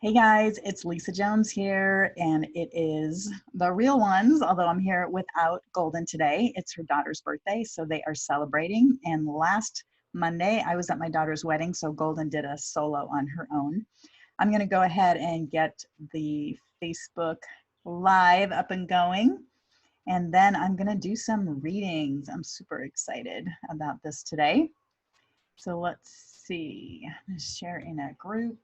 Hey guys, it's Lisa Jones here, and it is the Real Ones, although I'm here without Goldyn today. It's her daughter's birthday, so they are celebrating. And last Monday, I was at my daughter's wedding, so Goldyn did a solo on her own. I'm going to go ahead and get the Facebook Live up and going, and then I'm going to do some readings. I'm super excited about this today. So let's see, let's share in a group.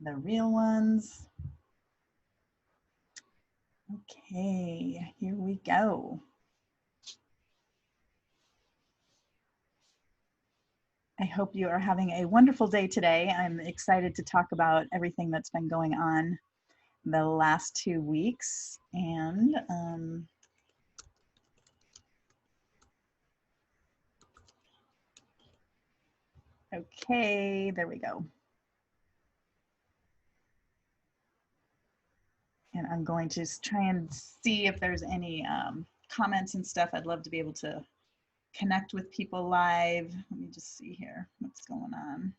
The Real Ones. Okay, here we go. I hope you are having a wonderful day today. I'm excited to talk about everything that's been going on the last 2 weeks. And okay, there we go. And I'm going to just try and see if there's any comments and stuff. I'd love to be able to connect with people live. Let me just see here what's going on.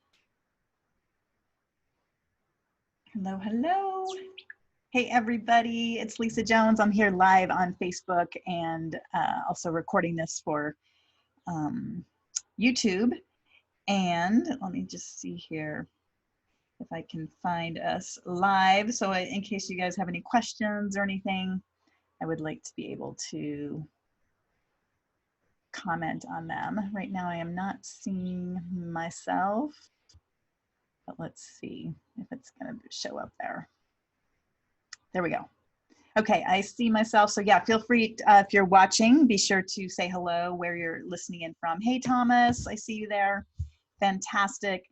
Hello, hello. Hey everybody, it's Lisa Jones. I'm here live on Facebook and also recording this for YouTube. And let me just see here if I can find us live. So in case you guys have any questions or anything, I would like to be able to comment on them. Right now I am not seeing myself, but let's see if it's gonna show up there. There we go. Okay, I see myself. So yeah, feel free, if you're watching, be sure to say hello where you're listening in from. Hey, Thomas, I see you there. Fantastic.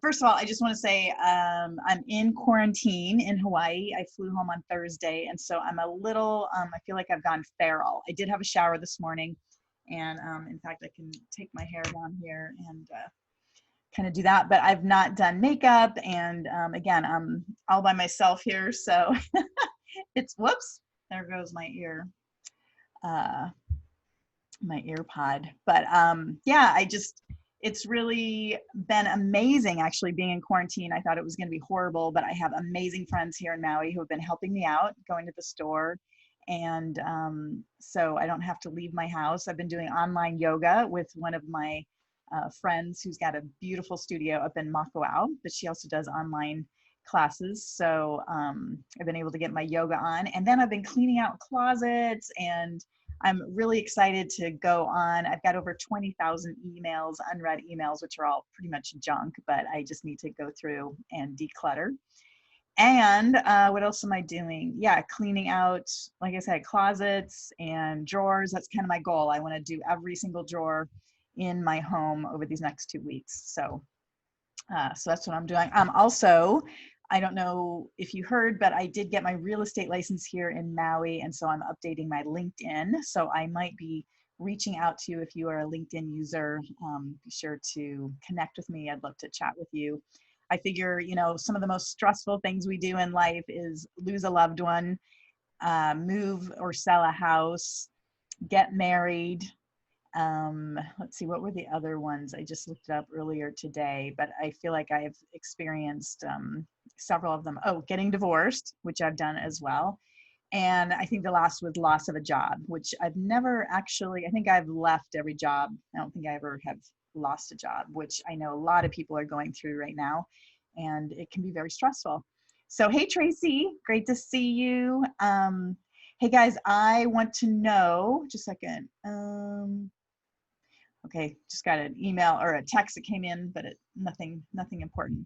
First of all, I just want to say I'm in quarantine in Hawaii. I flew home on Thursday, and so I'm a little, I feel like I've gone feral. I did have a shower this morning, and in fact, I can take my hair down here and kind of do that, but I've not done makeup, and again, I'm all by myself here, so it's, whoops, there goes my ear, my ear pod. But yeah, it's really been amazing actually being in quarantine. I thought it was going to be horrible, but I have amazing friends here in Maui who have been helping me out, going to the store. And so I don't have to leave my house. I've been doing online yoga with one of my friends who's got a beautiful studio up in Makauau, but she also does online classes. So I've been able to get my yoga on, and then I've been cleaning out closets, and I'm really excited to go on. I've got over 20,000 emails, unread emails, which are all pretty much junk, but I just need to go through and declutter. And what else am I doing? Yeah, cleaning out, like I said, closets and drawers. That's kind of my goal. I want to do every single drawer in my home over these next 2 weeks. So that's what I'm doing. Also, I don't know if you heard, but I did get my real estate license here in Maui, and so I'm updating my LinkedIn. So I might be reaching out to you if you are a LinkedIn user. Be sure to connect with me. I'd love to chat with you. I figure, you know, some of the most stressful things we do in life is lose a loved one, move or sell a house, get married. Let's see, what were the other ones? I just looked it up earlier today, but I feel like I've experienced several of them. Oh, getting divorced, which I've done as well. And I think the last was loss of a job, which I've never actually, I think I've left every job. I don't think I ever have lost a job, which I know a lot of people are going through right now, and it can be very stressful. So, hey, Tracy, great to see you. Hey guys, I want to know, just a second. Okay, just got an email or a text that came in, but nothing important.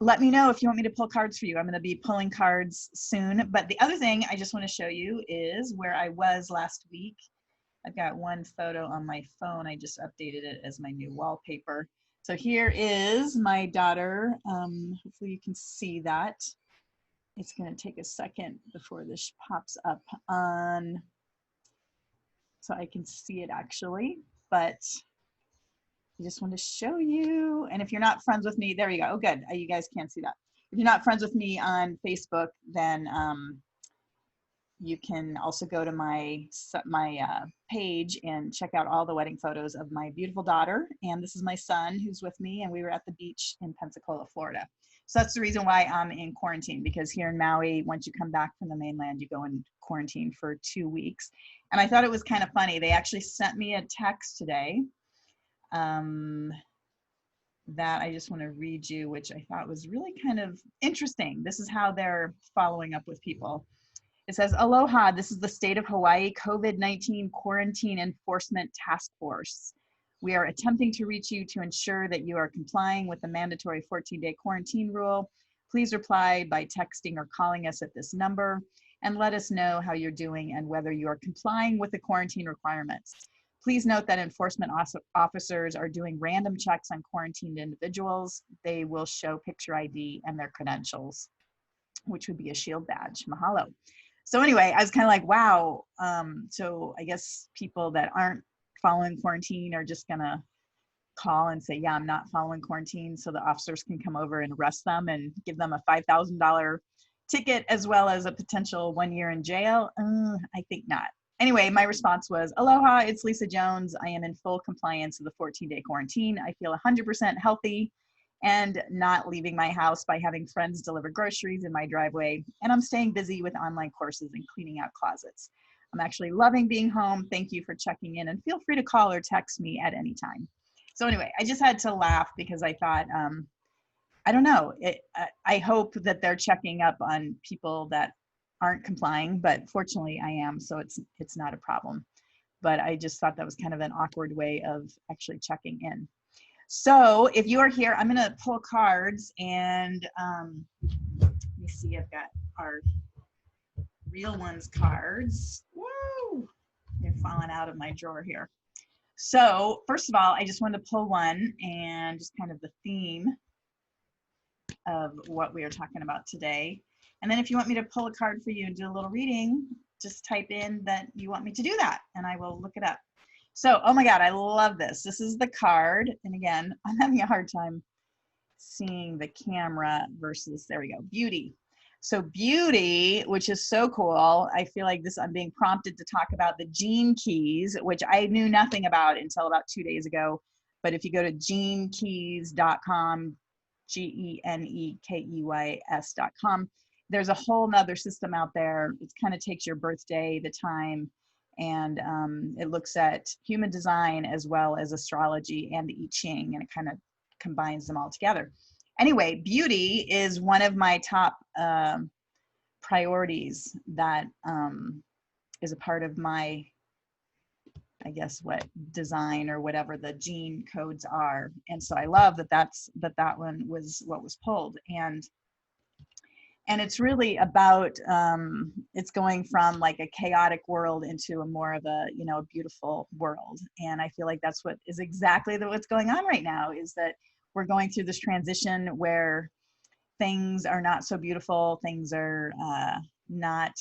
Let me know if you want me to pull cards for you. I'm going to be pulling cards soon. But the other thing I just want to show you is where I was last week. I've got one photo on my phone. I just updated it as my new wallpaper. So here is my daughter. Hopefully you can see that. It's going to take a second before this pops up on, so I can see it actually, but I just want to show you. And if you're not friends with me, there you go. Oh, good. You guys can't see that. If you're not friends with me on Facebook, then you can also go to my page and check out all the wedding photos of my beautiful daughter. And this is my son who's with me, and we were at the beach in Pensacola, Florida. So that's the reason why I'm in quarantine, because here in Maui, once you come back from the mainland, you go in quarantine for 2 weeks. And I thought it was kind of funny. They actually sent me a text today that I just want to read you, which I thought was really kind of interesting. This is how they're following up with people. It says, aloha, this is the state of Hawaii COVID-19 Quarantine Enforcement Task Force. We are attempting to reach you to ensure that you are complying with the mandatory 14-day quarantine rule. Please reply by texting or calling us at this number and let us know how you're doing and whether you are complying with the quarantine requirements. Please note that enforcement officers are doing random checks on quarantined individuals. They will show picture ID and their credentials, which would be a shield badge. Mahalo. So anyway, I was kind of like, wow. So I guess people that aren't following quarantine are just gonna call and say, yeah, I'm not following quarantine, so the officers can come over and arrest them and give them a $5,000 ticket as well as a potential 1 year in jail. I think not. Anyway, my response was, aloha, it's Lisa Jones. I am in full compliance with the 14-day quarantine. I feel 100% healthy and not leaving my house by having friends deliver groceries in my driveway. And I'm staying busy with online courses and cleaning out closets. I'm actually loving being home. Thank you for checking in, and feel free to call or text me at any time. So anyway, I just had to laugh because I thought, I don't know, I hope that they're checking up on people that aren't complying, but fortunately I am, so it's not a problem. But I just thought that was kind of an awkward way of actually checking in. So if you are here, I'm gonna pull cards, and let me see, I've got our Real Onez cards. Woo! They're falling out of my drawer here. So first of all, I just wanted to pull one and just kind of the theme of what we are talking about today. And then if you want me to pull a card for you and do a little reading, just type in that you want me to do that and I will look it up. So, oh my God, I love this. This is the card. And again, I'm having a hard time seeing the camera versus, there we go, beauty. So beauty, which is so cool. I feel like this, I'm being prompted to talk about the gene keys, which I knew nothing about until about 2 days ago. But if you go to genekeys.com, GENEKEYS.com, there's a whole nother system out there. It kind of takes your birthday, the time, and it looks at human design as well as astrology and the I Ching, and it kind of combines them all together. Anyway, beauty is one of my top priorities that is a part of my, I guess, what design or whatever the gene codes are. And so I love that that one was what was pulled. And it's really about, it's going from like a chaotic world into a more of a, you know, a beautiful world. And I feel like that's what is exactly what's going on right now, is that we're going through this transition where things are not so beautiful. Things are not,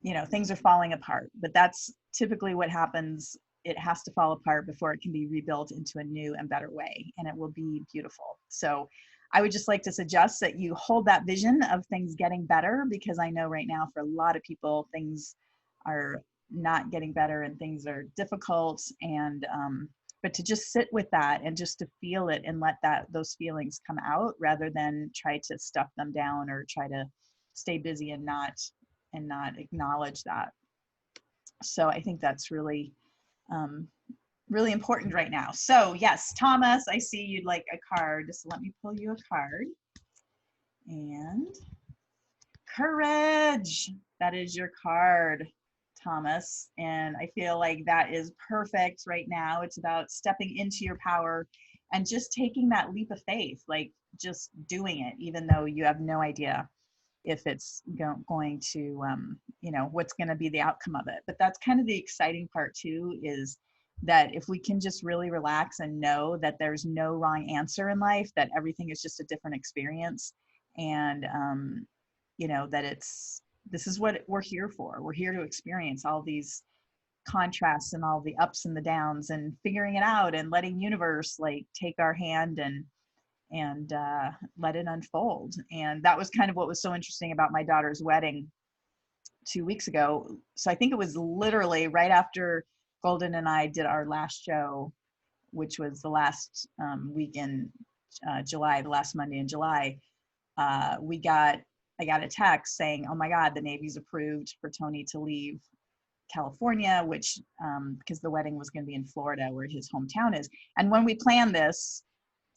you know, things are falling apart, but that's typically what happens. It has to fall apart before it can be rebuilt into a new and better way, and it will be beautiful. So I would just like to suggest that you hold that vision of things getting better, because I know right now for a lot of people, things are not getting better and things are difficult. And, but to just sit with that and just to feel it and let those feelings come out, rather than try to stuff them down or try to stay busy and not acknowledge that. So I think that's really, really important right now. So yes, Thomas, I see you'd like a card. Just let me pull you a card. And courage, that is your card, Thomas. And I feel like that is perfect right now. It's about stepping into your power and just taking that leap of faith, like just doing it, even though you have no idea if it's going to, you know, what's going to be the outcome of it. But that's kind of the exciting part too, is that if we can just really relax and know that there's no wrong answer in life, that everything is just a different experience. And, you know, that this is what we're here for. We're here to experience all these contrasts and all the ups and the downs, and figuring it out and letting universe like take our hand and let it unfold. And that was kind of what was so interesting about my daughter's wedding, 2 weeks ago. So I think it was literally right after Goldyn and I did our last show, which was the last week in July, the last Monday in July. I got a text saying, "Oh my God, the Navy's approved for Tony to leave California," which because the wedding was going to be in Florida, where his hometown is. And when we planned this,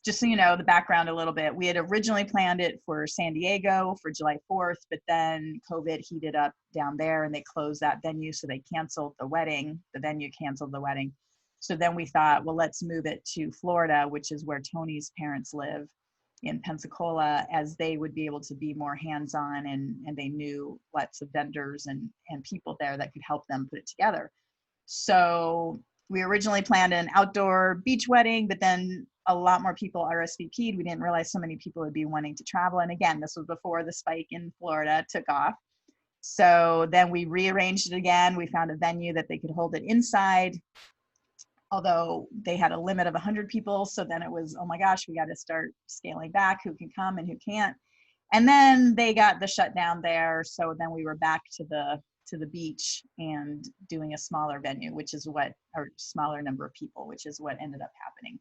just so you know the background a little bit, we had originally planned it for San Diego for July 4th, but then COVID heated up down there and they closed that venue, so they canceled the wedding. The venue canceled the wedding. So then we thought, well, let's move it to Florida, which is where Tony's parents live in Pensacola, as they would be able to be more hands-on, and they knew lots of vendors and people there that could help them put it together. So we originally planned an outdoor beach wedding, but then a lot more people RSVP'd. We didn't realize so many people would be wanting to travel. And again, this was before the spike in Florida took off. So then we rearranged it again. We found a venue that they could hold it inside, although they had a limit of 100 people. So then it was, oh my gosh, we got to start scaling back who can come and who can't. And then they got the shutdown there. So then we were back to the beach and doing a smaller venue, or smaller number of people, which is what ended up happening.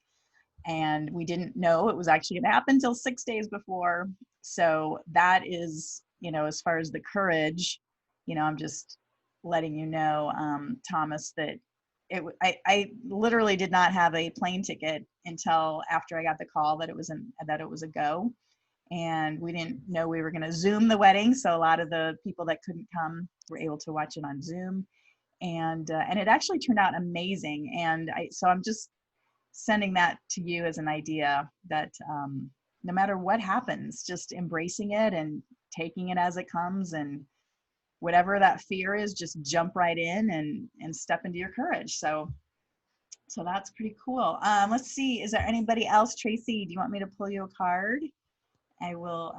And we didn't know it was actually going to happen until 6 days before. So that is, as far as the courage, I'm just letting you know, Thomas, that I literally did not have a plane ticket until after I got the call that it was a go. And we didn't know we were going to Zoom the wedding. So a lot of the people that couldn't come were able to watch it on Zoom. And it actually turned out amazing. And so I'm just sending that to you as an idea that no matter what happens, just embracing it and taking it as it comes, and whatever that fear is, just jump right in and step into your courage. So that's pretty cool. Let's see, is there anybody else? Tracy, do you want me to pull you a card? I will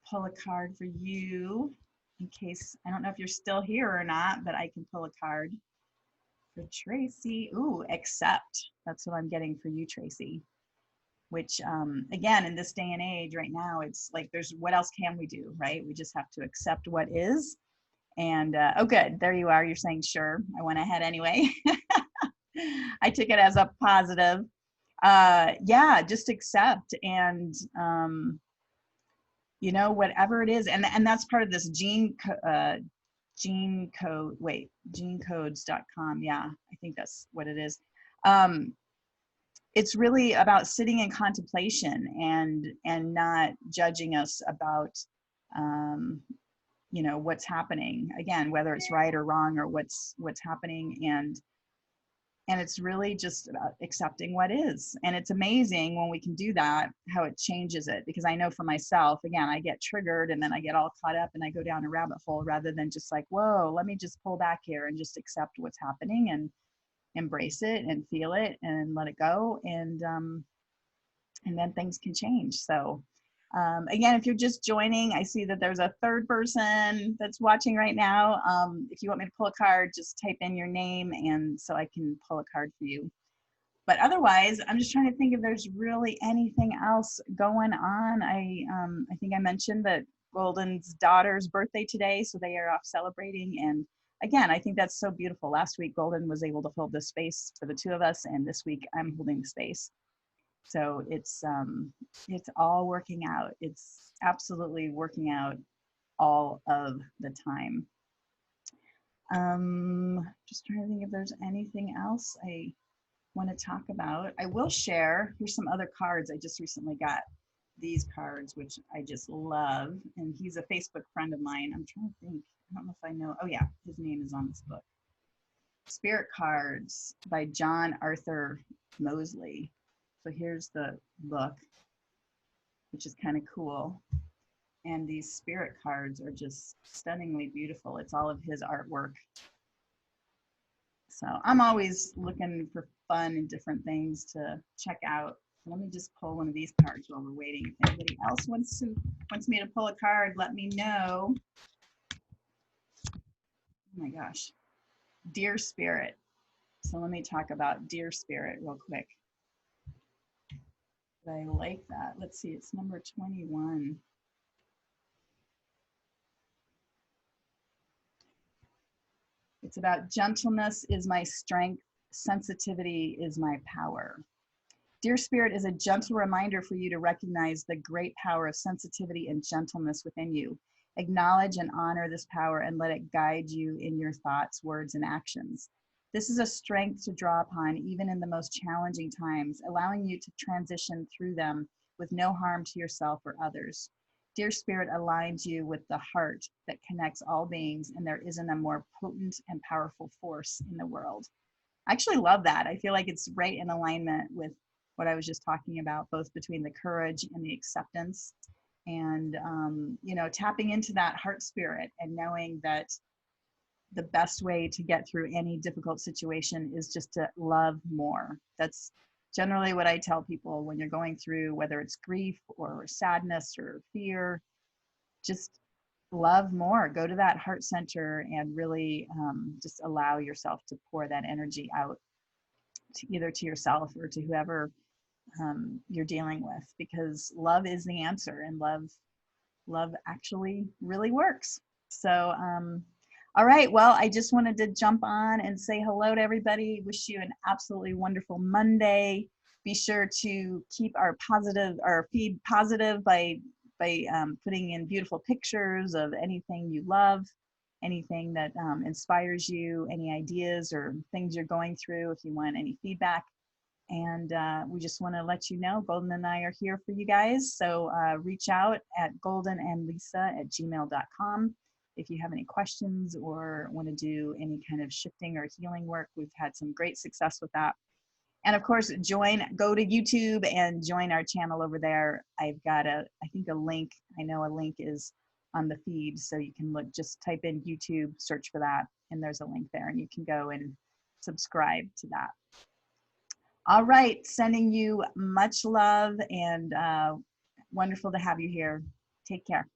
pull a card for you in case, I don't know if you're still here or not, but I can pull a card for Tracy. Ooh, accept. That's what I'm getting for you, Tracy. Which, again, in this day and age right now, it's like, what else can we do, right? We just have to accept what is. And, oh, good. There you are. You're saying, sure. I went ahead anyway. I took it as a positive. Yeah, just accept. And, whatever it is. And that's part of this genecodes.com. Yeah, I think that's what it is. It's really about sitting in contemplation and not judging us about, what's happening, again, whether it's right or wrong, or what's happening. And it's really just about accepting what is. And it's amazing when we can do that, how it changes it. Because I know for myself, again, I get triggered and then I get all caught up and I go down a rabbit hole, rather than just like, whoa, let me just pull back here and just accept what's happening and embrace it and feel it and let it go. And then things can change. So again, if you're just joining, I see that there's a third person that's watching right now. If you want me to pull a card, just type in your name, and so I can pull a card for you. But otherwise, I'm just trying to think if there's really anything else going on. I think I mentioned that Goldyn's daughter's birthday today, so they are off celebrating. And again, I think that's so beautiful. Last week, Goldyn was able to hold the space for the two of us, and this week I'm holding the space. So it's all working out. It's absolutely working out all of the time. Just trying to think if there's anything else I want to talk about. I will share, here's some other cards. I just recently got these cards, which I just love. And he's a Facebook friend of mine. I'm trying to think, I don't know if I know. Oh yeah, his name is on this book. Spirit Cards by John Arthur Mosley. So here's the book, which is kind of cool. And these spirit cards are just stunningly beautiful. It's all of his artwork. So I'm always looking for fun and different things to check out. Let me just pull one of these cards while we're waiting. If anybody else wants me to pull a card, let me know. Oh my gosh. Dear Spirit. So let me talk about Dear Spirit real quick. I like that. Let's see, it's number 21. It's about gentleness is my strength, sensitivity is my power. Dear Spirit is a gentle reminder for you to recognize the great power of sensitivity and gentleness within you. Acknowledge and honor this power and let it guide you in your thoughts, words, and actions. This is a strength to draw upon even in the most challenging times, allowing you to transition through them with no harm to yourself or others. Dear Spirit aligns you with the heart that connects all beings, and there isn't a more potent and powerful force in the world. I actually love that. I feel like it's right in alignment with what I was just talking about, both between the courage and the acceptance, and you know, tapping into that heart spirit and knowing that the best way to get through any difficult situation is just to love more. That's generally what I tell people when you're going through, whether it's grief or sadness or fear, just love more. Go to that heart center and really just allow yourself to pour that energy out to either to yourself or to whoever you're dealing with, because love is the answer, and love actually really works. So all right, well, I just wanted to jump on and say hello to everybody. Wish you an absolutely wonderful Monday. Be sure to keep our feed positive by putting in beautiful pictures of anything you love, anything that inspires you, any ideas or things you're going through, if you want any feedback. And we just want to let you know, Goldyn and I are here for you guys. So reach out at goldynandlisa@gmail.com if you have any questions or want to do any kind of shifting or healing work. We've had some great success with that. And of course, go to YouTube and join our channel over there. I've got I think a link. I know a link is on the feed, so you can just type in YouTube, search for that, and there's a link there, and you can go and subscribe to that. All right, sending you much love, and wonderful to have you here. Take care.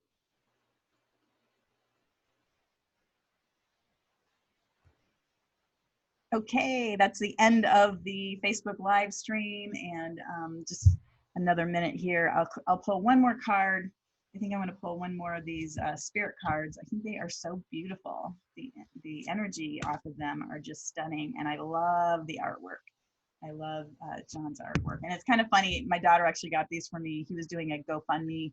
Okay, that's the end of the Facebook live stream, and just another minute here. I'll pull one more card. I think I'm going to pull one more of these spirit cards. I think they are so beautiful. The energy off of them are just stunning, and I love the artwork. I love John's artwork. And it's kind of funny, my daughter actually got these for me. He was doing a GoFundMe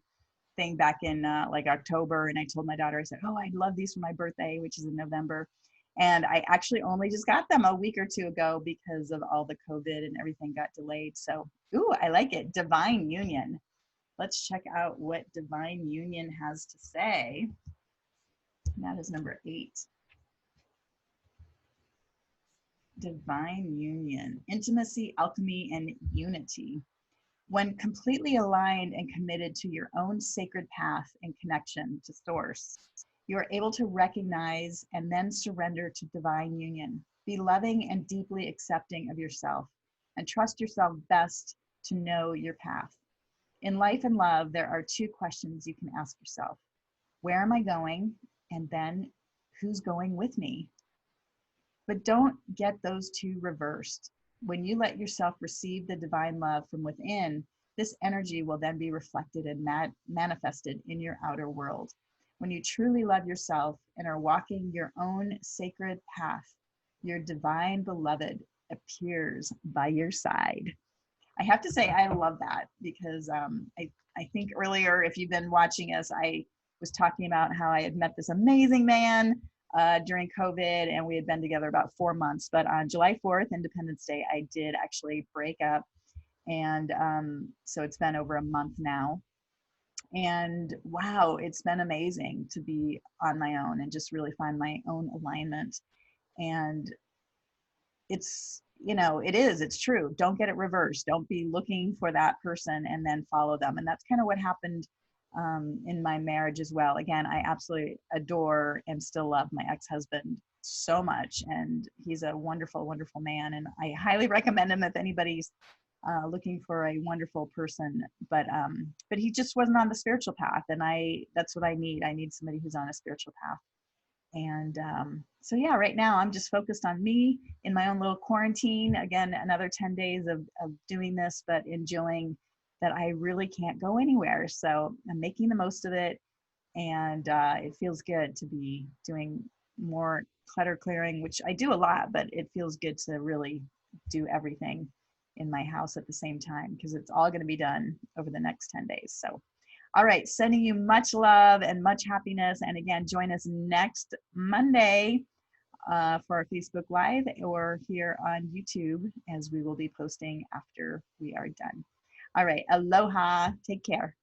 thing back in like October, and I told my daughter, I said, oh, I love these for my birthday, which is in November. And I actually only just got them a week or two ago because of all the COVID and everything got delayed. So, ooh, I like it. Divine Union. Let's check out what Divine Union has to say. That is number 8. Divine Union, intimacy, alchemy, and unity. When completely aligned and committed to your own sacred path and connection to Source, you are able to recognize and then surrender to divine union. Be loving and deeply accepting of yourself, and trust yourself best to know your path. In life and love, there are 2 questions you can ask yourself. Where am I going? And then, who's going with me? But don't get those 2 reversed. When you let yourself receive the divine love from within, this energy will then be reflected and manifested in your outer world. When you truly love yourself and are walking your own sacred path, your divine beloved appears by your side. I have to say, I love that, because I think earlier, if you've been watching us, I was talking about how I had met this amazing man during COVID, and we had been together about 4 months. But on July 4th, Independence Day, I did actually break up. And so it's been over a month now. And wow, it's been amazing to be on my own and just really find my own alignment. And it's, it's true. Don't get it reversed. Don't be looking for that person and then follow them. And that's kind of what happened in my marriage as well. Again, I absolutely adore and still love my ex-husband so much. And he's a wonderful, wonderful man. And I highly recommend him if anybody's looking for a wonderful person, but he just wasn't on the spiritual path, and that's what I need. I need somebody who's on a spiritual path. And so yeah, right now I'm just focused on me in my own little quarantine. Again, another 10 days of doing this, but enjoying that I really can't go anywhere. So I'm making the most of it, and it feels good to be doing more clutter clearing, which I do a lot, but it feels good to really do everything in my house at the same time because it's all going to be done over the next 10 days. So, all right, sending you much love and much happiness. And again, join us next Monday for our Facebook Live or here on YouTube as we will be posting after we are done. All right, aloha, take care.